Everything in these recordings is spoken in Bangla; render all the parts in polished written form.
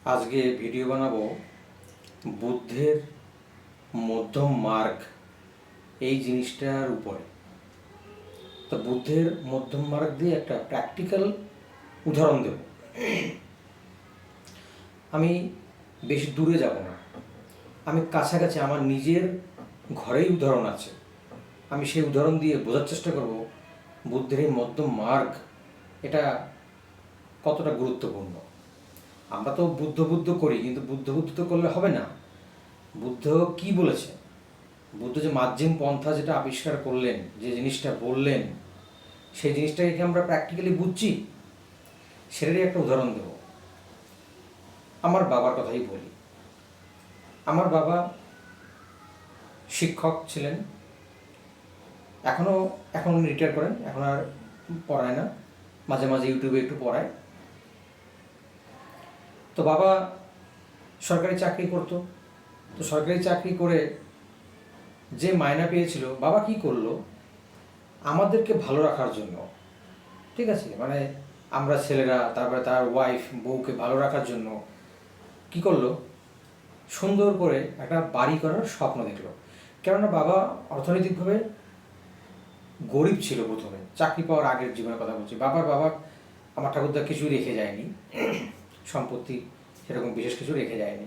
আজকে ভিডিও বানাবো বুদ্ধের মধ্যম মার্গ এই জিনিসটার উপরে। তো বুদ্ধের মধ্যম মার্গ দিয়ে একটা প্র্যাকটিক্যাল উদাহরণ দেব। আমি বেশি দূরে যাব না, আমি কাছাকাছি আমার নিজের ঘরেই উদাহরণ আছে। আমি সেই উদাহরণ দিয়ে বোঝার চেষ্টা করব বুদ্ধের এই মধ্যম মার্গ এটা কতটা গুরুত্বপূর্ণ। আমরা তো বুদ্ধ বুদ্ধ করি, কিন্তু বুদ্ধ বুদ্ধ তো করলে হবে না। বুদ্ধ কি বলেছে, বুদ্ধ যে মার্জিন পন্থা যেটা আবিষ্কার করলেন, যে জিনিসটা বললেন, সেই জিনিসটাকে কি আমরা প্র্যাকটিক্যালি বুঝছি, সেটারই একটা উদাহরণ দেব। আমার বাবার কথাই বলি। আমার বাবা শিক্ষক ছিলেন, এখন রিটায়ার করেন, এখন আর পড়ায় না, মাঝে মাঝে ইউটিউবে একটু পড়ায়। তো বাবা সরকারি চাকরি করতো। তো সরকারি চাকরি করে যে মায়না পেয়েছিল, বাবা কি করলো, আমাদেরকে ভালো রাখার জন্য, ঠিক আছে, মানে আমরা ছেলেরা, তারপরে তার ওয়াইফ বউকে ভালো রাখার জন্য কি করলো, সুন্দর করে একটা বাড়ি করার স্বপ্ন দেখলো। কেননা বাবা অর্থনৈতিকভাবে গরিব ছিল প্রথমে, চাকরি পাওয়ার আগের জীবনের কথা বলছি। বাবা আমার ঠাকুরদা কিছু রেখে যায়নি, সম্পত্তি সেরকম বিশেষ কিছু রেখে যায়নি।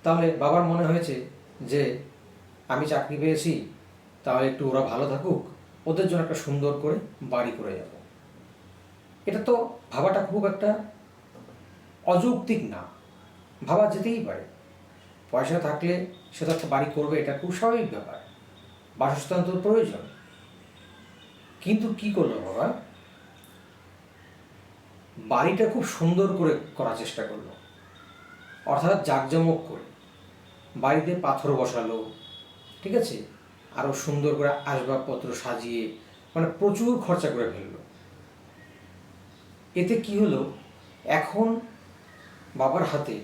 তাহলে বাবার মনে হয়েছে যে আমি চাকরি পেয়েছি, তাহলে একটু ওরা ভালো থাকুক, ওদের জন্য একটা সুন্দর করে বাড়ি করে যাব। এটা তো ভাবাটা খুব একটা অযৌক্তিক না, ভাবা যেতেই পারে। পয়সা থাকলে সে তো একটা বাড়ি করবে, এটা খুব স্বাভাবিক ব্যাপার, বাসস্থান তো প্রয়োজন। কিন্তু কি করলো বাবা, বাড়িটা খুব সুন্দর করে করার চেষ্টা করলো, অর্থাৎ জাঁকজমক করে বাড়িতে পাথর বসালো, ঠিক আছে, আরও সুন্দর করে আসবাবপত্র সাজিয়ে, মানে প্রচুর খরচা করে ফেললো। এতে কি হলো, এখন বাবার হাতে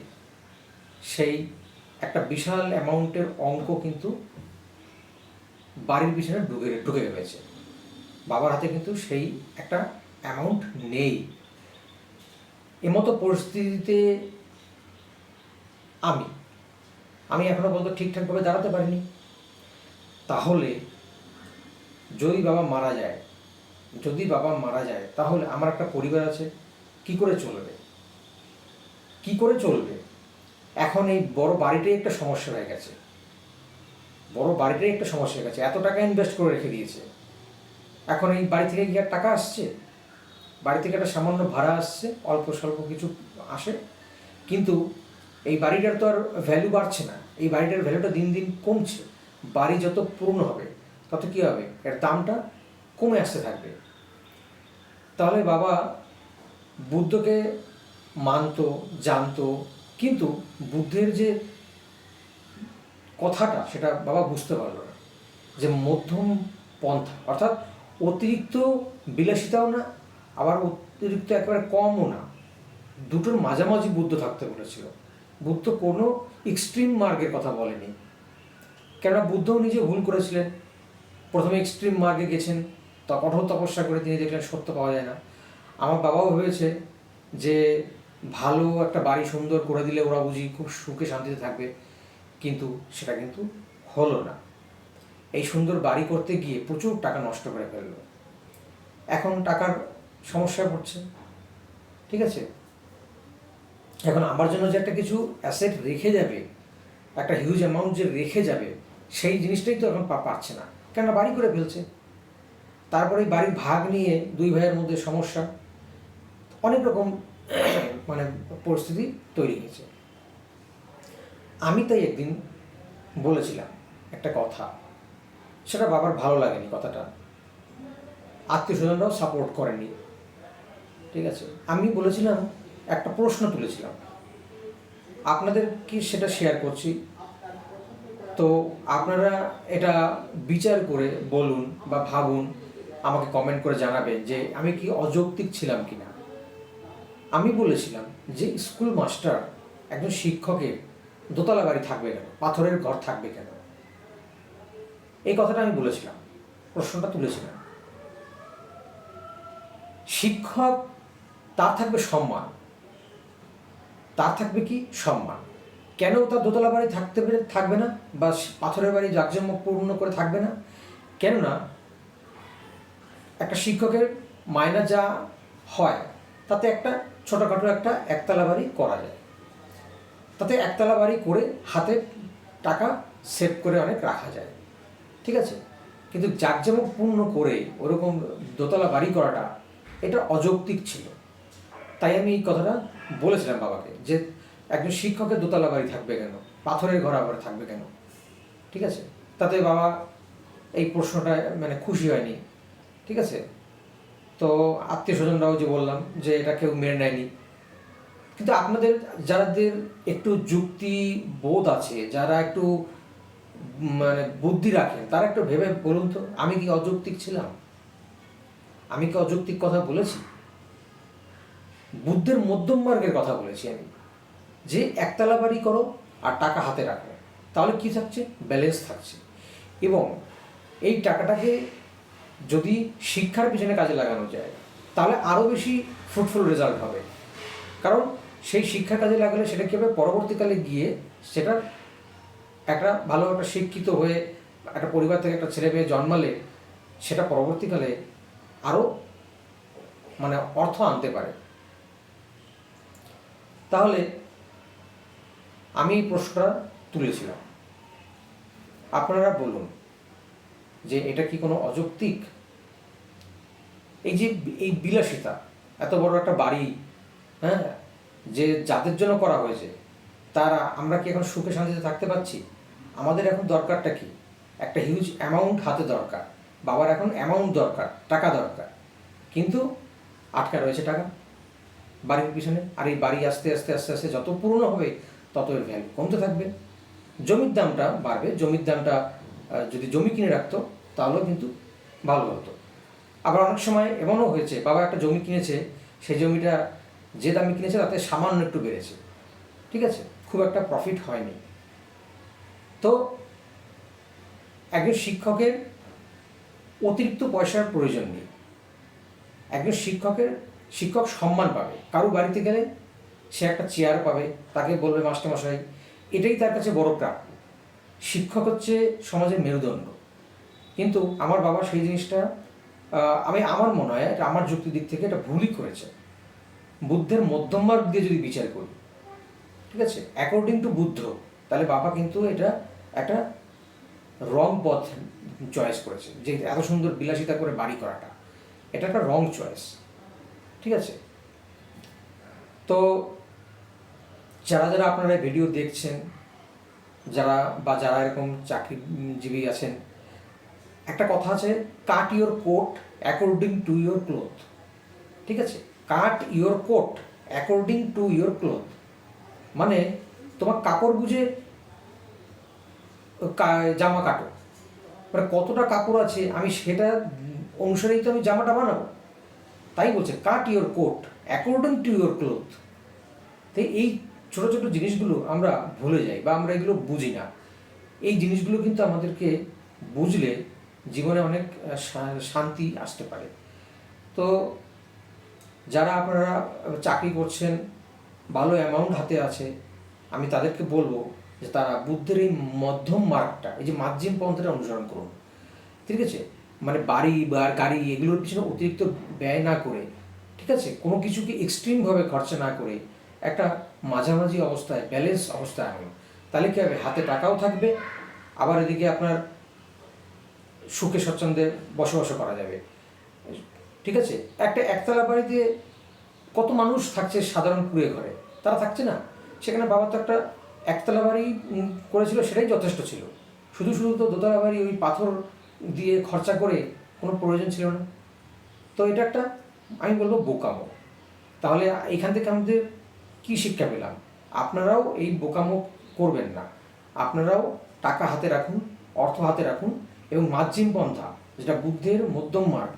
সেই একটা বিশাল অ্যামাউন্টের অঙ্ক কিন্তু বাড়ির পিছনে ঢুকে গেছে। বাবার হাতে কিন্তু সেই একটা অ্যামাউন্ট নেই। এমতো পরিস্থিতিতে আমি এখনো পর্যন্ত ঠিকঠাকভাবে দাঁড়াতে পারিনি। তাহলে যদি বাবা মারা যায় তাহলে আমার একটা পরিবার আছে, কি করে চলবে? এখন এই বড় বাড়িটাই একটা সমস্যা হয়ে গেছে, এত টাকা ইনভেস্ট করে রেখে দিয়েছে। এখন এই বাড়ি থেকে কি আর টাকা আসছে? বাড়ি থেকে একটা সামান্য ভাড়া আসছে, অল্প স্বল্প কিছু আসে, কিন্তু এই বাড়িটার তো আর ভ্যালু বাড়ছে না, এই বাড়িটার ভ্যালুটা দিন দিন কমছে। বাড়ি যত পুরনো হবে তত কী হবে, এর দামটা কমে আসতে থাকবে। তাহলে বাবা বুদ্ধকে মানতো, জানতো, কিন্তু বুদ্ধের যে কথাটা সেটা বাবা বুঝতে পারলো না, যে মধ্যম পন্থা, অর্থাৎ অতিরিক্ত বিলাসিতাও না, আবার অতিরিক্ত একেবারে কমও না, দুটোর মাঝামাঝি বুদ্ধ থাকতে বলেছিল। বুদ্ধ কোনো এক্সট্রিম মার্গের কথা বলেনি, কেননা বুদ্ধও নিজে ভুল করেছিলেন। প্রথমে এক্সট্রিম মার্গে গেছেন, তা কঠোর তপস্যা করে তিনি দেখলেন সত্য পাওয়া যায় না। আমার বাবাও ভেবেছে যে ভালো একটা বাড়ি সুন্দর করে দিলে ওরা বুঝি খুব সুখে শান্তিতে থাকবে, কিন্তু সেটা কিন্তু হলো না। এই সুন্দর বাড়ি করতে গিয়ে প্রচুর টাকা নষ্ট করে ফেললো, এখন টাকার সমস্যায় পড়ছে, ঠিক আছে। এখন আমার জন্য যে একটা কিছু অ্যাসেট রেখে যাবে, একটা হিউজ অ্যামাউন্ট যে রেখে যাবে, সেই জিনিসটাই তো এখন পাচ্ছে না, কেননা বাড়ি করে ফেলছে। তারপরে বাড়ির ভাগ নিয়ে দুই ভাইয়ের মধ্যে সমস্যা, অনেক রকম মানে পরিস্থিতি তৈরি হয়েছে। আমি তাই একদিন বলেছিলাম একটা কথা, সেটা বাবার ভালো লাগেনি কথাটা, আত্মীয় স্বজনরাও সাপোর্ট করেনি, ঠিক আছে। আমি বলেছিলাম, একটা প্রশ্ন তুলেছিলাম, আপনাদের কি সেটা শেয়ার করছি, তো আপনারা এটা বিচার করে বলুন বা ভাবুন, আমাকে কমেন্ট করে জানাবেন যে আমি কি অযৌক্তিক ছিলাম কিনা। আমি বলেছিলাম যে স্কুল মাস্টার, একজন শিক্ষকের দোতলা বাড়ি থাকবে কেন, পাথরের ঘর থাকবে কেন, এই কথাটা আমি বলেছিলাম, প্রশ্নটা তুলেছিলাম। শিক্ষক, তার থাকবে সম্মান, তার থাকবে কি সম্মান। কেন তার দোতলা বাড়ি থাকবে না, বা পাথরের বাড়ি জাঁকজমকপূর্ণ করে থাকবে না? কেননা একটা শিক্ষকের মাইনা যা হয় তাতে একটা ছোটোখাটো একটা একতলা বাড়ি করা যায়, তাতে একতলা বাড়ি করে হাতে টাকা সেভ করে অনেক রাখা যায়, ঠিক আছে। কিন্তু জাঁকজমকপূর্ণ করে ওরকম দোতলা বাড়ি করাটা এটা অযৌক্তিক ছিল। তাই আমি এই কথাটা বলেছিলাম বাবাকে, যে একজন শিক্ষকের দোতলা বাড়ি থাকবে কেন, পাথরের ঘর আবার থাকবে কেন, ঠিক আছে। তাতে বাবা এই প্রশ্নটা মানে খুশি হয়নি, ঠিক আছে। তো আত্মীয় স্বজনরাও যে বললাম যে এটা কেউ মেনে নেয়নি। কিন্তু আপনাদের যাদের একটু যুক্তি বোধ আছে, যারা একটু মানে বুদ্ধি রাখেন, তারা একটু ভেবে বলুন তো, আমি কি অযৌক্তিক ছিলাম? আমি কি অযৌক্তিক কথা বলেছি? বুদ্ধের মধ্যম মার্গের কথা বলেছি আমি, যে একতলা বাড়ি করো আর টাকা হাতে রাখো, তাহলে কি থাকছে? ব্যালেন্স থাকছে। এবং এই টাকাটাকে যদি শিক্ষার পিছনে কাজে লাগানো যায় তাহলে আরও বেশি ফ্রুটফুল রেজাল্ট হবে। কারণ সেই শিক্ষার কাজে লাগালে সেটা কী হবে, পরবর্তীকালে গিয়ে সেটা একটা ভালো একটা শিক্ষিত হয়ে একটা পরিবার থেকে একটা ছেলে মেয়ে জন্মালে সেটা পরবর্তীকালে আরও মানে অর্থ আনতে পারে। তাহলে আমি এই প্রশ্নটা তুলেছিলাম, আপনারা বলুন যে এটা কি কোনো অযৌক্তিক? এই যে এই বিলাসিতা, এত বড় একটা বাড়ি, হ্যাঁ, যে যাদের জন্য করা হয়েছে, তারা আমরা কি এখন সুখে শান্তিতে থাকতে পারছি? আমাদের এখন দরকারটা কি? একটা হিউজ অ্যামাউন্ট হাতে দরকার, বাবার এখন অ্যামাউন্ট দরকার, টাকা দরকার, কিন্তু আটকা রয়েছে টাকা বাড়ির পিছনে। আর এই বাড়ি আস্তে আস্তে আস্তে আস্তে যত পুরনো হবে তত এর ভ্যালু কমতে থাকবে, জমির দামটা বাড়বে। জমির দামটা যদি জমি কিনে রাখতো তাহলেও কিন্তু ভালো হতো। আবার অনেক সময় এমনও হয়েছে, বাবা একটা জমি কিনেছে, সেই জমিটা যে দামে কিনেছে তাতে সামান্য একটু বেড়েছে, ঠিক আছে, খুব একটা প্রফিট হয়নি। তো একজন শিক্ষকের অতিরিক্ত পয়সার প্রয়োজন নেই। একজন শিক্ষক সম্মান পাবে। কারো বাড়িতে গেলে সে একটা চেয়ার পাবে, তাকে বলবে মাস্টারমশাই, এটাই তার কাছে বড় প্রাপ্য। শিক্ষক হচ্ছে সমাজের মেরুদণ্ড। কিন্তু আমার বাবা সেই জিনিসটা, আমার মনে হয় এটা আমার যুক্তির দিক থেকে এটা ভুলই করেছে। বুদ্ধের মধ্যম মার্গ দিয়ে যদি বিচার করি, ঠিক আছে, অ্যাকর্ডিং টু বুদ্ধ, তাহলে বাবা কিন্তু এটা একটা রং পথ চয়েস করেছে, যে এত সুন্দর বিলাসিতা করে বাড়ি করাটা, এটা একটা রং চয়েস, ঠিক আছে। তো যারা যারা আপনারা ভিডিও দেখছেন, যারা এরকম চাকরিজীবী আছেন, একটা কথা আছে, cut your coat according to your cloth, ঠিক আছে। Cut your coat according to your cloth, মানে তোমার কাপড় বুঝে জামা কাটো, মানে কতটা কাপড় আছে আমি সেটা অনুসারেই তো আমি জামাটা বানাবো। তাই বলছে cut your coat according to your cloth. তাই এই ছোটো ছোটো জিনিসগুলো আমরা ভুলে যাই, বা আমরা এগুলো বুঝি না। এই জিনিসগুলো কিন্তু আমাদেরকে বুঝলে জীবনে অনেক শান্তি আসতে পারে। তো যারা আপনারা চাকরি করছেন, ভালো অ্যামাউন্ট হাতে আছে, আমি তাদেরকে বলবো যে তারা বুদ্ধের এই মধ্যম মার্গটা, এই যে মার্জিন পন্থাটা অনুসরণ করুন, ঠিক আছে। মানে বাড়ি বা গাড়ি এগুলোর পিছনে অতিরিক্ত ব্যয় না করে, ঠিক আছে, কোনো কিছুকে এক্সট্রিমভাবে খরচা না করে একটা মাঝামাঝি অবস্থায়, ব্যালেন্স অবস্থায় আনুন। তাহলে কী হবে, হাতে টাকাও থাকবে, আবার এদিকে আপনার সুখে স্বচ্ছন্দে বসবাস করা যাবে, ঠিক আছে। একতলা বাড়িতে কত মানুষ থাকছে সাধারণ কুড়ে ঘরে, তারা থাকছে না। সেখানে বাবা তো একটা একতলা বাড়ি করেছিল, সেটাই যথেষ্ট ছিল। শুধু শুধু তো দোতলা বাড়ি ওই পাথর দিয়ে খরচা করে কোনো প্রয়োজন ছিল না। তো এটা একটা, আমি বলবো, বোকামো। তাহলে এখান থেকে আমাদের কী শিক্ষা পেলাম? আপনারাও এই বোকামো করবেন না। আপনারাও টাকা হাতে রাখুন, অর্থ হাতে রাখুন, এবং মার্জিন পন্থা, যেটা বুদ্ধের মধ্যম মার্গ,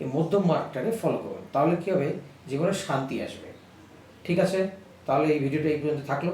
এই মধ্যম মার্গটাকে ফলো করুন। তাহলে কী হবে, জীবনে শান্তি আসবে। ঠিক আছে, তাহলে এই ভিডিওটা এই পর্যন্ত থাকলো।